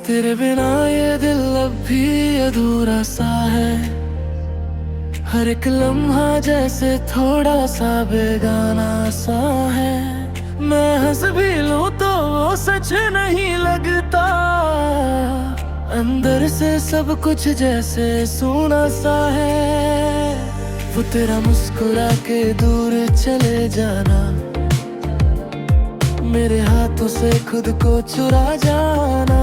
तेरे बिना ये दिल अब भी अधूरा सा है। हर एक लम्हा जैसे थोड़ा सा बेगाना सा है। मैं हंस भी लूं तो वो सच नहीं लगता। अंदर से सब कुछ जैसे सूना सा है। वो तेरा मुस्कुरा के दूर चले जाना, मेरे हाथों से खुद को चुरा जाना।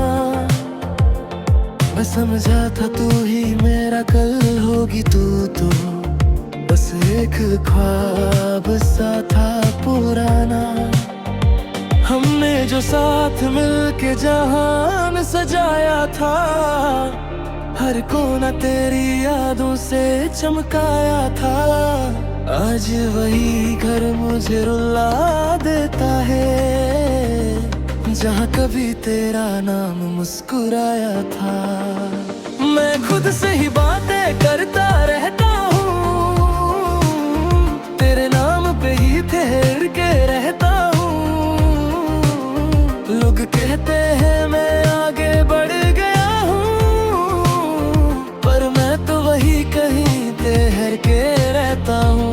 मैं समझा था तू ही मेरा कल होगी तू तो, बस एक ख्वाब सा था पुराना। हमने जो साथ मिलके जहान सजाया था, हर कोना तेरी यादों से चमकाया था। आज वही घर मुझे रुला देता है, जहाँ कभी तेरा नाम मुस्कुराया था। मैं खुद से ही बातें करता रहता हूँ, तेरे नाम पे ही ठहर के रहता हूँ। लोग कहते हैं मैं आगे बढ़ गया हूँ, पर मैं तो वही कहीं ठहर के रहता हूँ।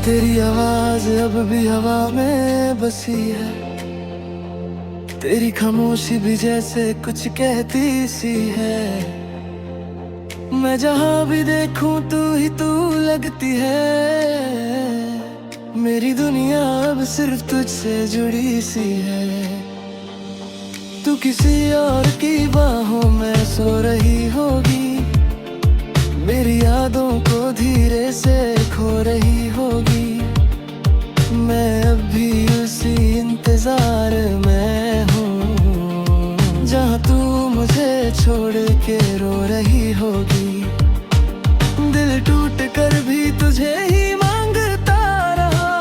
तेरी आवाज अब भी हवा में बसी है, तेरी खामोशी भी जैसे कुछ कहती सी है। मैं जहाँ भी देखूं तू ही तू लगती है, मेरी दुनिया अब सिर्फ तुझसे जुड़ी सी है। तू किसी और की बाहों में सो रही होगी, मेरी यादों को धीरे से खो रही होगी। मैं अब भी उसी इंतजार में हूँ, जहाँ तू मुझे छोड़ के रो रही होगी। दिल टूट कर भी तुझे ही मांगता रहा,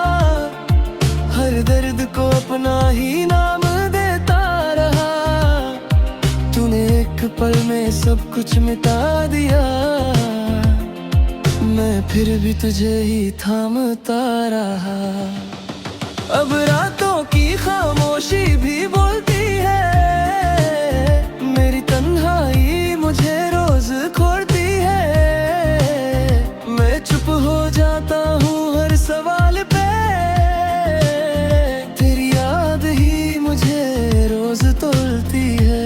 हर दर्द को अपना ही नाम देता रहा। तूने एक पल में सब कुछ मिटा दिया, मैं फिर भी तुझे ही थामता रहा। अब रातों की खामोशी भी बोलती है, मेरी तन्हाई मुझे रोज खोलती है। मैं चुप हो जाता हूँ हर सवाल पे, तेरी याद ही मुझे रोज तोलती है।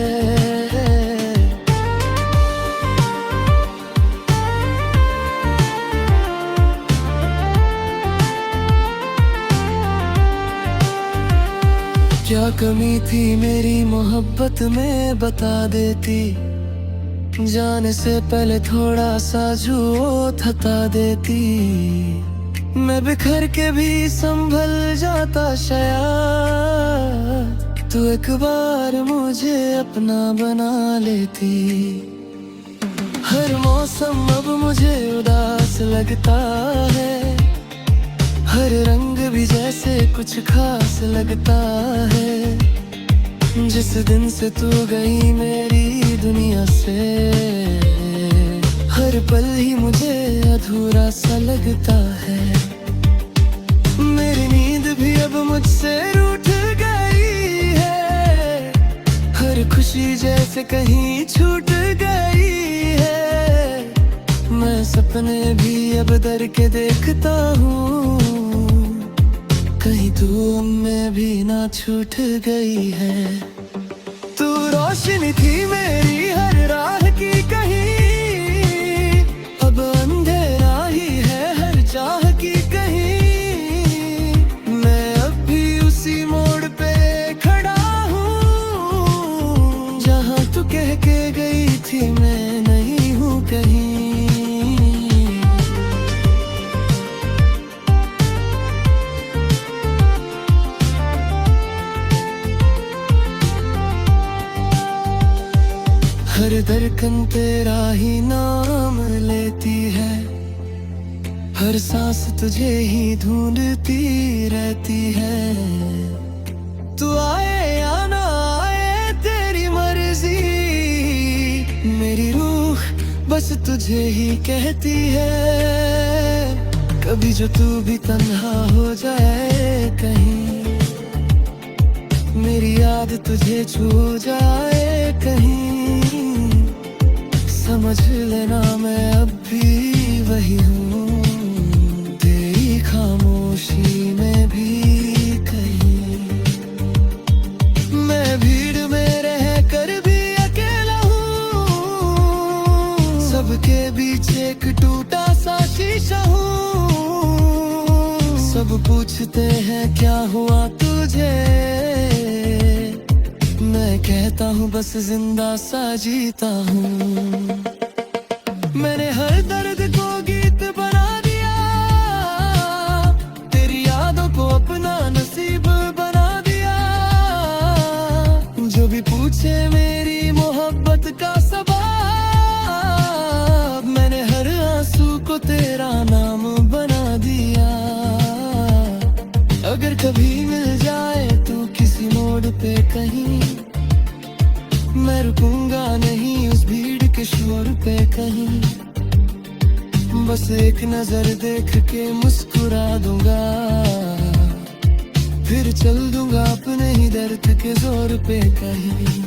क्या कमी थी मेरी मोहब्बत में बता देती, जाने से पहले थोड़ा सा झूठ हटा देती। मैं बिखर के भी संभल जाता शायद, तू एक बार मुझे अपना बना लेती। हर मौसम अब मुझे उदास लगता है, हर रंग भी जैसे कुछ खास लगता है। जिस दिन से तू गई मेरी दुनिया से, हर पल ही मुझे अधूरा सा लगता है। मेरी नींद भी अब मुझसे रूठ गई है, हर खुशी जैसे कहीं छूट गई है। मैं सपने भी अब डर के देखता हूँ, कहीं तू में भी ना छूट गई है। तू रोशनी थी मेरी हर राह की कहीं, अब अंधेरा ही है हर चाह की कहीं। मैं अब भी उसी मोड़ पे खड़ा हूँ, जहाँ तू कह के गई थी मैं नहीं हूँ कहीं। हर धड़कन तेरा ही नाम लेती है, हर सांस तुझे ही ढूंढती रहती है। तू आए या ना आए तेरी मर्जी, मेरी रूह बस तुझे ही कहती है, कभी जो तू भी तन्हा हो जाए कहीं, मेरी याद तुझे छू जाए कहीं, समझ लेना मैं अब भी वही हूँ, तेरी खामोशी में भी कहीं। मैं भीड़ में रह कर भी अकेला हूँ, सबके बीच एक टूटा सा शीशा हूँ। सब पूछते हैं क्या हुआ तुझे, मैं कहता हूँ बस जिंदा सा जीता हूँ। मैंने हर दर्द को गीत बना दिया, तेरी यादों को अपना नसीब बना दिया। जो भी पूछे मेरी मोहब्बत का सबब, मैंने हर आंसू को तेरा नाम बना दिया। अगर कभी मिल जाए तू किसी मोड़ पे कहीं, मैं रुकूंगा नहीं उस भीड़ के शोर पे कहीं, बस एक नजर देख के मुस्कुरा दूंगा, फिर चल दूंगा अपने ही दर्द के जोर पे कहीं।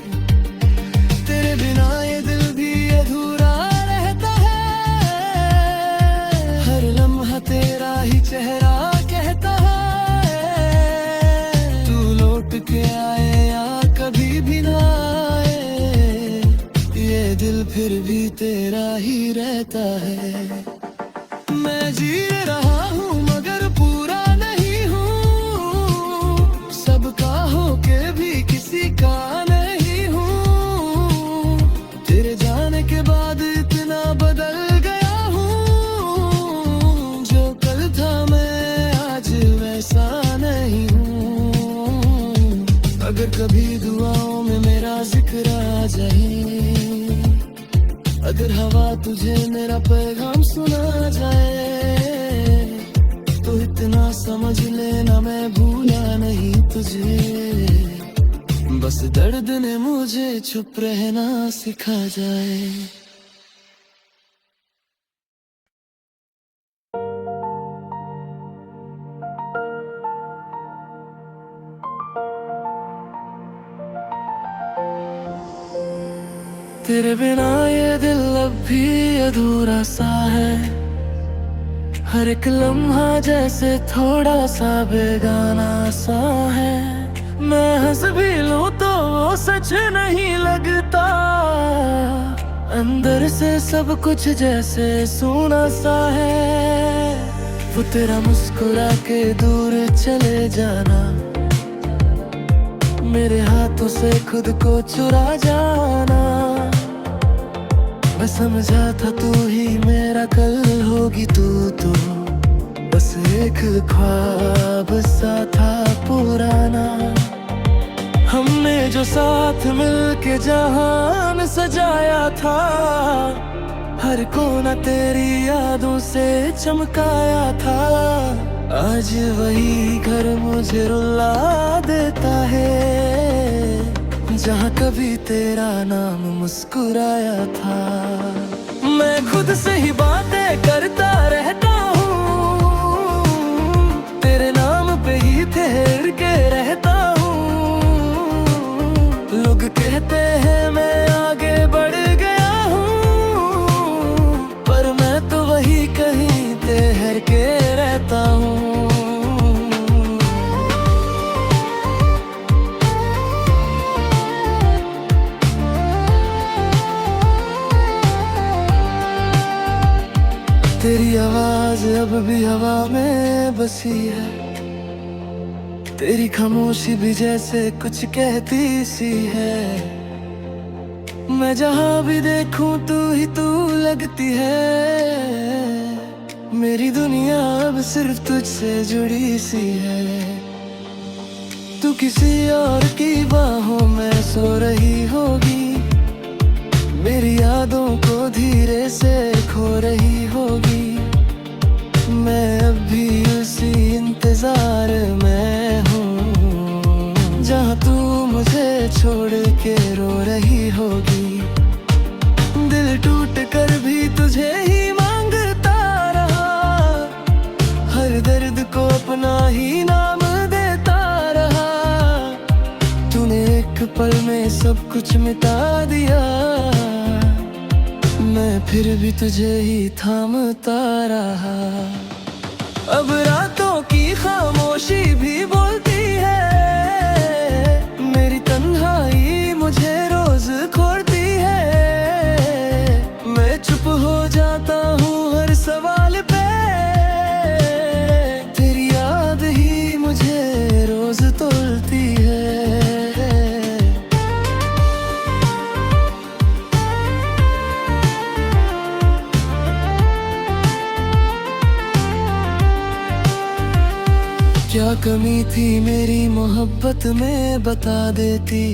तेरे बिना ये दिल भी अधूरा रहता है, हर लम्हा तेरा ही चेहरा कहता है, तू लौट के आए या कभी भी ना आए, ये दिल फिर भी तेरा ही रहता है। मैं जी रहा हूँ मगर पूरा नहीं हूँ, सबका होके भी किसी का नहीं हूँ, तेरे जाने के बाद इतना बदल गया हूँ, जो कल था मैं आज वैसा नहीं हूँ। अगर कभी दुआओं में मेरा जिक्र आ जाए, अगर हवा तुझे मेरा पैगाम सुना जाए, तो इतना समझ लेना मैं भूला नहीं तुझे, बस दर्द ने मुझे चुप रहना सिखा जाए। तेरे बिना ये दिल अब भी अधूरा सा है, हर एक लम्हा जैसे थोड़ा सा बेगाना सा है। मैं हंस भी लूं तो वो सच नहीं लगता, अंदर से सब कुछ जैसे सूना सा है। वो तेरा मुस्कुरा के दूर चले जाना, मेरे हाथों से खुद को चुरा जाना, मैं समझा था तू ही मेरा कल होगी तू तो, बस एक ख्वाब सा था पुराना। हमने जो साथ मिलके जहान सजाया था, हर कोना तेरी यादों से चमकाया था। आज वही घर मुझे रुला देता है, जहाँ कभी तेरा नाम मुस्कुराया था। मैं खुद से ही बातें करता रहता हूँ, तेरे नाम पे ही ठहर के रहता हूँ। लोग कहते हैं मैं आगे बढ़ गया हूँ, पर मैं तो वही कहीं ठहर के रहता हूँ। तेरी आवाज अब भी हवा में बसी है, तेरी खामोशी भी जैसे कुछ कहती सी है। मैं जहाँ भी देखूं तू लगती है, मेरी दुनिया अब सिर्फ तुझसे जुड़ी सी है। तू किसी और की बाहों में सो रही होगी, मेरी यादों को धीरे से खो रही होगी। मैं अब भी उसी इंतजार में हूँ, जहाँ तू मुझे छोड़ के रो रही होगी। दिल टूट कर भी तुझे ही मांगता रहा, हर दर्द को अपना ही नाम देता रहा। तूने एक पल में सब कुछ मिटा दिया, मैं फिर भी तुझे ही थामता रहा। अब रातों की खामोशी भी बोलती है, मेरी तन्हाई मुझे रोज खोड़ती है। मैं चुप हो जाता हूँ हर सवाल पे, तेरी याद ही मुझे रोज तोलती है। क्या कमी थी मेरी मोहब्बत में बता देती,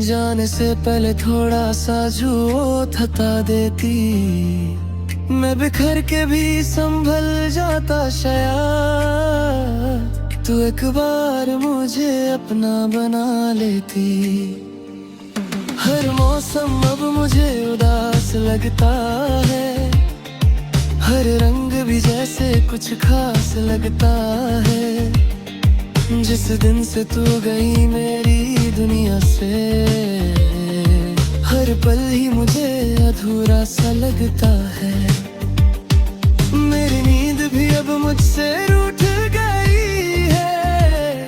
जाने से पहले थोड़ा सा झूठ हटा देती। मैं बिखर के भी संभल जाता शायद, तू एक बार मुझे अपना बना लेती। हर मौसम अब मुझे उदास लगता है, हर रंग भी जैसे कुछ खास लगता है। जिस दिन से तू गई मेरी दुनिया से, हर पल ही मुझे अधूरा सा लगता है। मेरी नींद भी अब मुझसे रूठ गई है,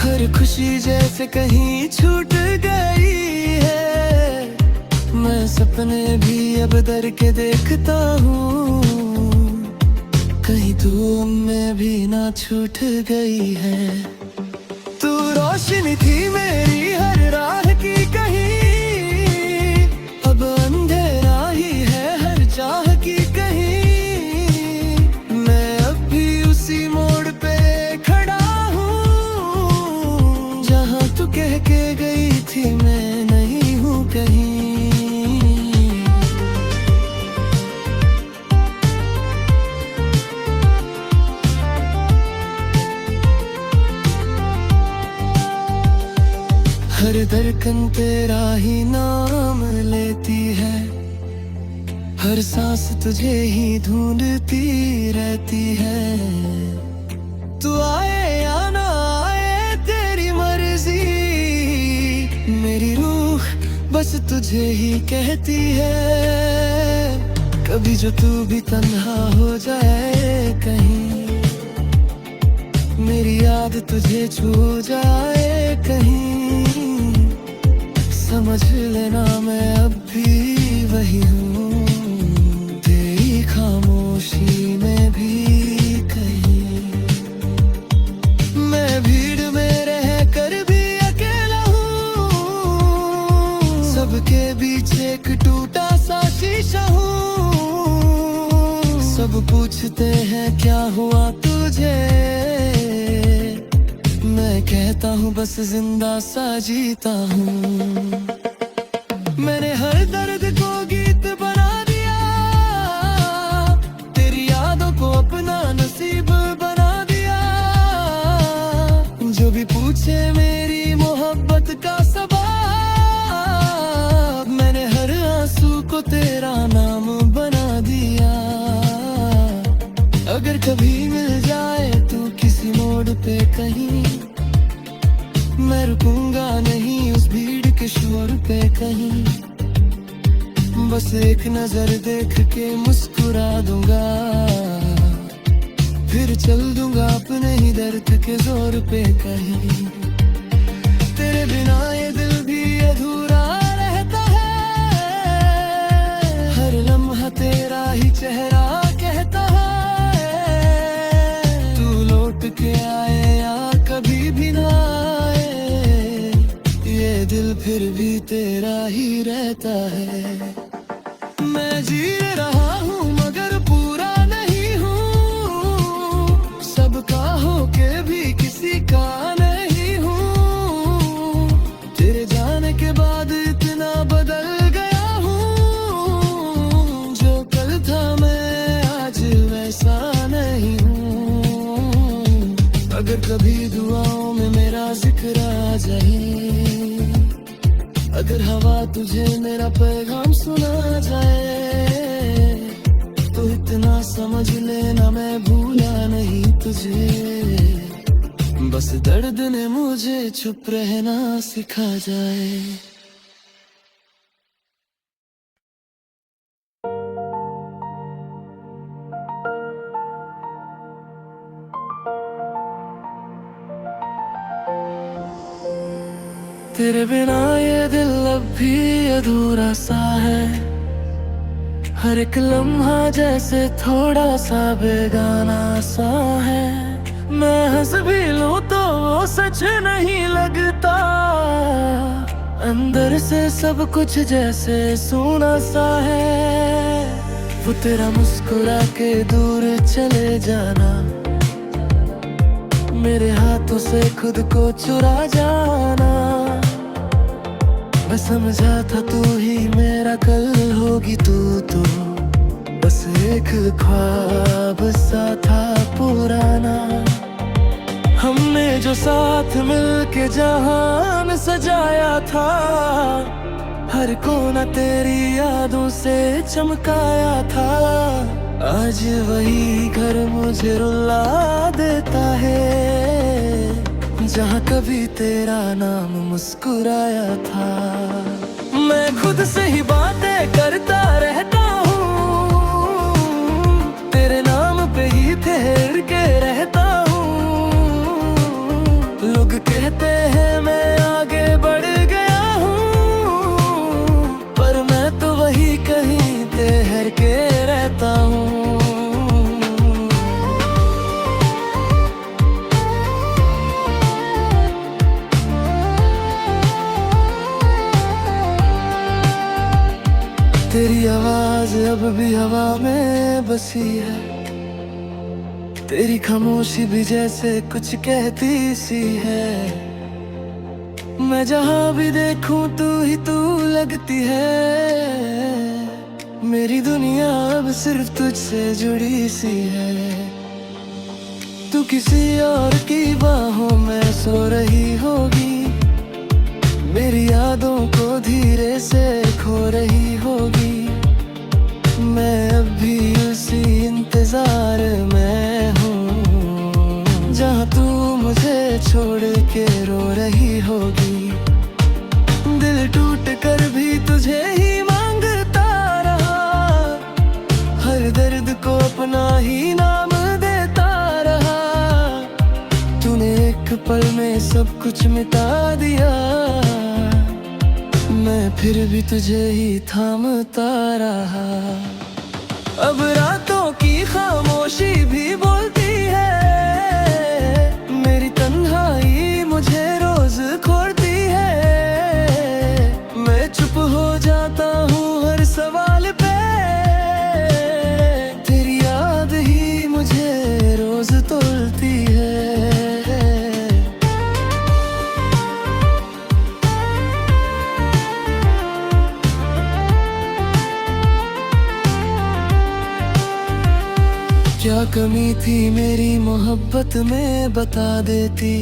हर खुशी जैसे कहीं छूट गई है। मैं सपने भी अब डर के देखता हूँ, कहीं तू में भी ना छूट गई है। तू रोशनी थी मेरी हर राह की कहीं, अब अंधेरा ही है हर चाह की कहीं। मैं अब भी उसी मोड़ पे खड़ा हूँ, जहाँ तू कह के गई थी मैं नहीं हूँ कहीं। हर धड़कन तेरा ही नाम लेती है, हर सांस तुझे ही ढूंढती रहती है। तू आए या ना आए तेरी मर्जी, मेरी रूह बस तुझे ही कहती है। कभी जो तू भी तन्हा हो जाए कहीं, मेरी याद तुझे छू जाए कहीं, समझ लेना मैं अब भी वही हूँ, तेरी खामोशी में भी कहीं। मैं भीड़ में रह कर भी अकेला हूँ, सबके बीच एक टूटा सा शीशा हूँ। सब पूछते हैं क्या हुआ तुझे, मैं कहता हूँ बस जिंदा सा जीता हूँ। मैंने हर दर्द को गीत बना दिया, तेरी यादों को अपना नसीब बना दिया। जो भी पूछे मेरी मोहब्बत का सबब, मैंने हर आंसू को तेरा नाम बना दिया। अगर कभी मिल जाए तू किसी मोड़ पे कहीं, मैं रुकूंगा नहीं उस भीड़ के शोर पे कहीं। बस एक नजर देख के मुस्कुरा दूंगा, फिर चल दूंगा अपने ही दर्द के जोर पे कहीं। तेरे बिना ये दिल भी अधूरा रहता है, हर लम्हा तेरा ही चेहरा कहता है। तू लौट के आए या कभी भी ना आए, ये दिल फिर भी तेरा ही रहता है। मैं जी रहा हूँ मगर पूरा नहीं हूँ, सबका होके भी किसी का नहीं हूँ। तेरे जाने के बाद इतना बदल गया हूँ, जो कल था मैं आज वैसा नहीं हूँ। अगर कभी दुआओं में मेरा जिक्र आ जाए, अगर हवा तुझे मेरा पैगाम सुना जाए, इतना समझ लेना, मैं भूला नहीं तुझे। बस दर्द ने मुझे चुप रहना सिखा जाए। तेरे बिना ये दिल अब भी अधूरा सा है, हर एक लम्हा जैसे थोड़ा सा बेगाना सा है। मैं हंस भी लूं तो वो सच नहीं लगता, अंदर से सब कुछ जैसे सूना सा है। वो तेरा मुस्कुरा के दूर चले जाना, मेरे हाथों से खुद को चुरा जाना। मैं समझा था तू ही मेरा कल होगी तू तो, बस एक ख्वाब सा था पुराना। हमने जो साथ मिलके जहान सजाया था, हर कोना तेरी यादों से चमकाया था। आज वही घर मुझे रुला देता है, जहाँ कभी तेरा नाम मुस्कुराया था। मैं खुद से ही बातें करता रहता हूँ, तेरे नाम पे ही ठहर के रहता हूँ। लोग कहते हैं मैं आगे बढ़ गया हूँ, पर मैं तो वही कहीं ठहर के रहता हूँ। तेरी आवाज अब भी हवा में बसी है, तेरी खामोशी भी जैसे कुछ कहती सी है। मैं जहाँ भी देखूं तू ही तू लगती है, मेरी दुनिया अब सिर्फ तुझसे जुड़ी सी है। तू किसी और की बाहों में सो रही होगी, मेरी यादों को धीरे से खो रही होगी। मैं अब भी उसी इंतजार में हूँ, जहाँ तू मुझे छोड़ के रो रही होगी। दिल टूट कर भी तुझे ही मांगता रहा, हर दर्द को अपना ही नाम देता रहा। तूने एक पल में सब कुछ मिटा दिया, मैं फिर भी तुझे ही थामता रहा। अब रातों की खामोशी भी बोलती है, मेरी तन्हाई मुझे रोज खोलती है। मैं चुप हो जाता हूँ हर सवाल पे, तेरी याद ही मुझे रोज तोलती है। क्या कमी थी मेरी मोहब्बत में बता देती,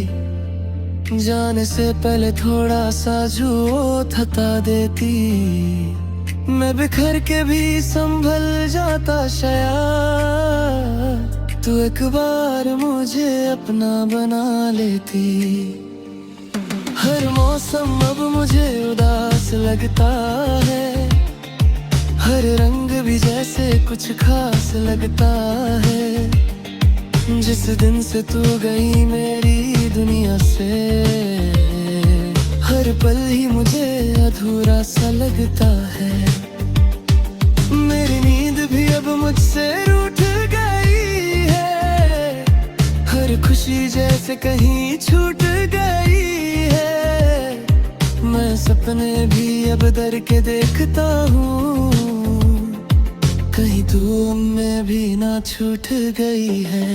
जाने से पहले थोड़ा सा झूठ हटा देती। मैं बिखर के भी संभल जाता शायद, तू एक बार मुझे अपना बना लेती। हर मौसम अब मुझे उदास लगता है, हर रंग भी जैसे कुछ खास लगता है। जिस दिन से तू गई मेरी दुनिया से, हर पल ही मुझे अधूरा सा लगता है। मेरी नींद भी अब मुझसे रूठ गई है, हर खुशी जैसे कहीं छूट गई है। मैं सपने भी अब डर के देखता हूँ, कहीं तू में भी ना छूट गई है।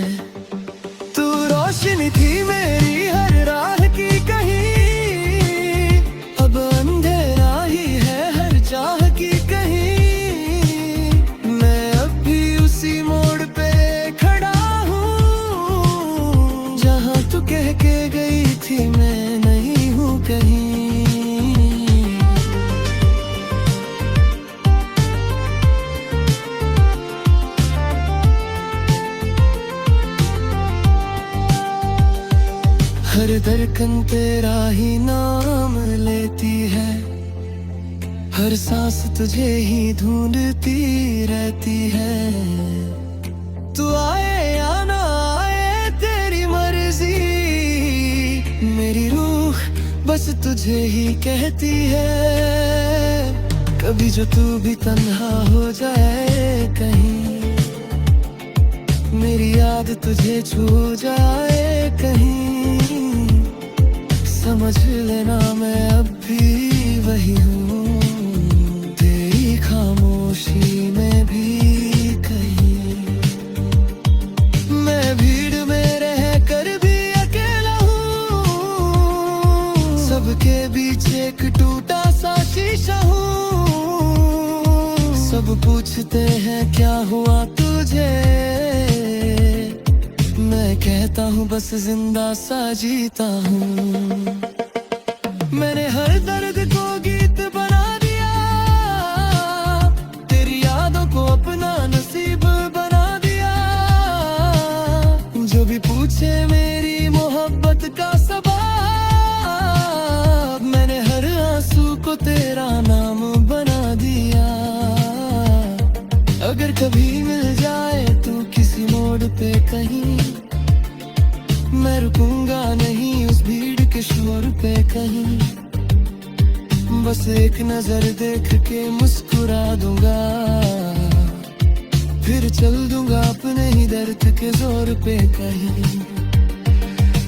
तू रोशनी थी मेरी हर राह की कहीं, अब अंधेरा ही है हर चाह की कहीं। मैं अब भी उसी मोड़ पे खड़ा हूँ, जहाँ तू कह के गई थी मैं नहीं हूँ कहीं। हर धड़कन तेरा ही नाम लेती है, हर सांस तुझे ही ढूंढती रहती है। तू आए या ना आए तेरी मर्जी, मेरी रूह बस तुझे ही कहती है। कभी जो तू भी तन्हा हो जाए कहीं, मेरी याद तुझे छू जाए कहीं, समझ लेना मैं अब भी वही हूँ, तेरी खामोशी में भी कहीं। मैं भीड़ में रह कर भी अकेला हूँ, सबके बीच एक टूटा सा शीशा हूँ। सब पूछते हैं क्या हुआ तुझे, मैं कहता हूँ बस जिंदा सा जीता हूँ। मैंने हर दर्द को गीत बना दिया, तेरी यादों को अपना नसीब बना दिया। जो भी पूछे मेरी मोहब्बत का सबब, मैंने हर आंसू को तेरा नाम बना दिया। अगर कभी मिल जाए तू किसी मोड़ पे कहीं, मैं रुकूंगा नहीं उस भीड़ के शोर पे कहीं, बस एक नजर देख के मुस्कुरा दूंगा, फिर चल दूंगा अपने ही दर्द के जोर पे कहीं।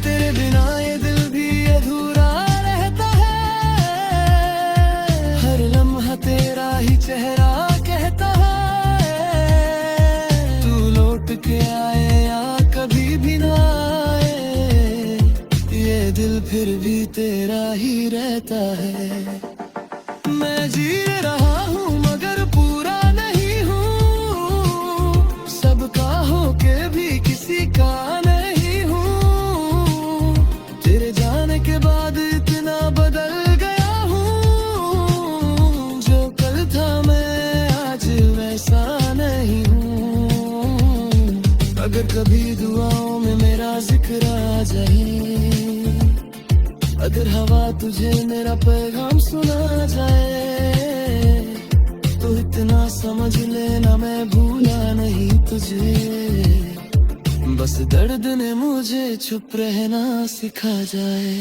तेरे बिना ये दिल भी अधूरा रहता है, हर लम्हा तेरा ही चेहरा कहता है। तू लौट के आए या कभी भी ना आए, ये दिल फिर भी तेरा ही रहता है। मैं जी रहा हूँ मगर पूरा नहीं हूँ, सबका होके भी किसी का नहीं हूँ। तेरे जाने के बाद इतना बदल गया हूँ, जो कल था मैं आज वैसा नहीं हूँ। अगर कभी दुआओं में मेरा जिक्र आ जाए, अगर हवा तुझे मेरा पैगाम सुना जाए, तो इतना समझ लेना मैं भूला नहीं तुझे, बस दर्द ने मुझे चुप रहना सिखा जाए।